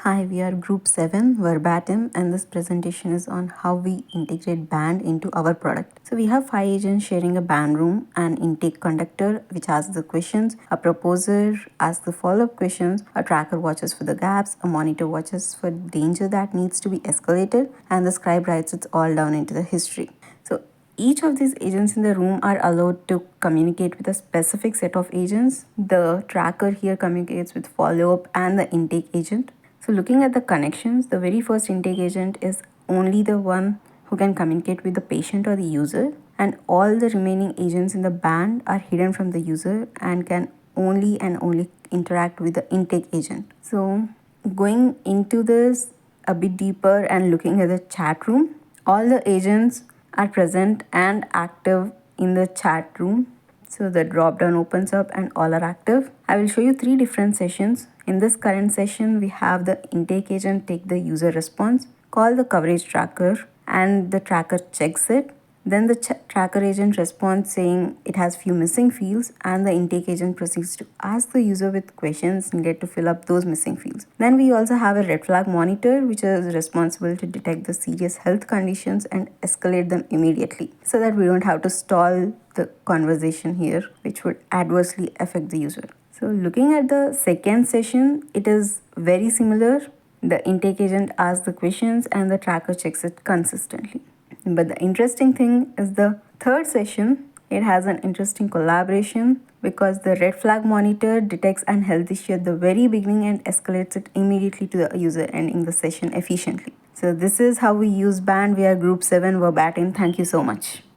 Hi, we are Group 7, Verbatim, and this presentation is on how we integrate Band into our product. So we have 5 agents sharing a band room, an intake conductor which asks the questions, a proposer asks the follow-up questions, a tracker watches for the gaps, a monitor watches for danger that needs to be escalated, and the scribe writes it all down into the history. So each of these agents in the room are allowed to communicate with a specific set of agents. The tracker here communicates with follow-up and the intake agent. So looking at the connections, the very first intake agent is only the one who can communicate with the patient or the user, and all the remaining agents in the band are hidden from the user and can only and only interact with the intake agent. So going into this a bit deeper and looking at the chat room, all the agents are present and active in the chat room. So the drop down opens up and all are active. I will show you 3 different sessions. In this current session, we have the intake agent take the user response, call the coverage tracker, and the tracker checks it. Then the tracker agent responds saying it has few missing fields, and the intake agent proceeds to ask the user with questions needed to fill up those missing fields. Then we also have a red flag monitor, which is responsible to detect the serious health conditions and escalate them immediately, so that we don't have to stall the conversation here, which would adversely affect the user. So looking at the second session, it is very similar. The intake agent asks the questions and the tracker checks it consistently. But the interesting thing is the third session, it has an interesting collaboration because the red flag monitor detects an health issue at the very beginning and escalates it immediately to the user, ending the session efficiently. So this is how we use Band. We are Group 7 Verbatim. Thank you so much.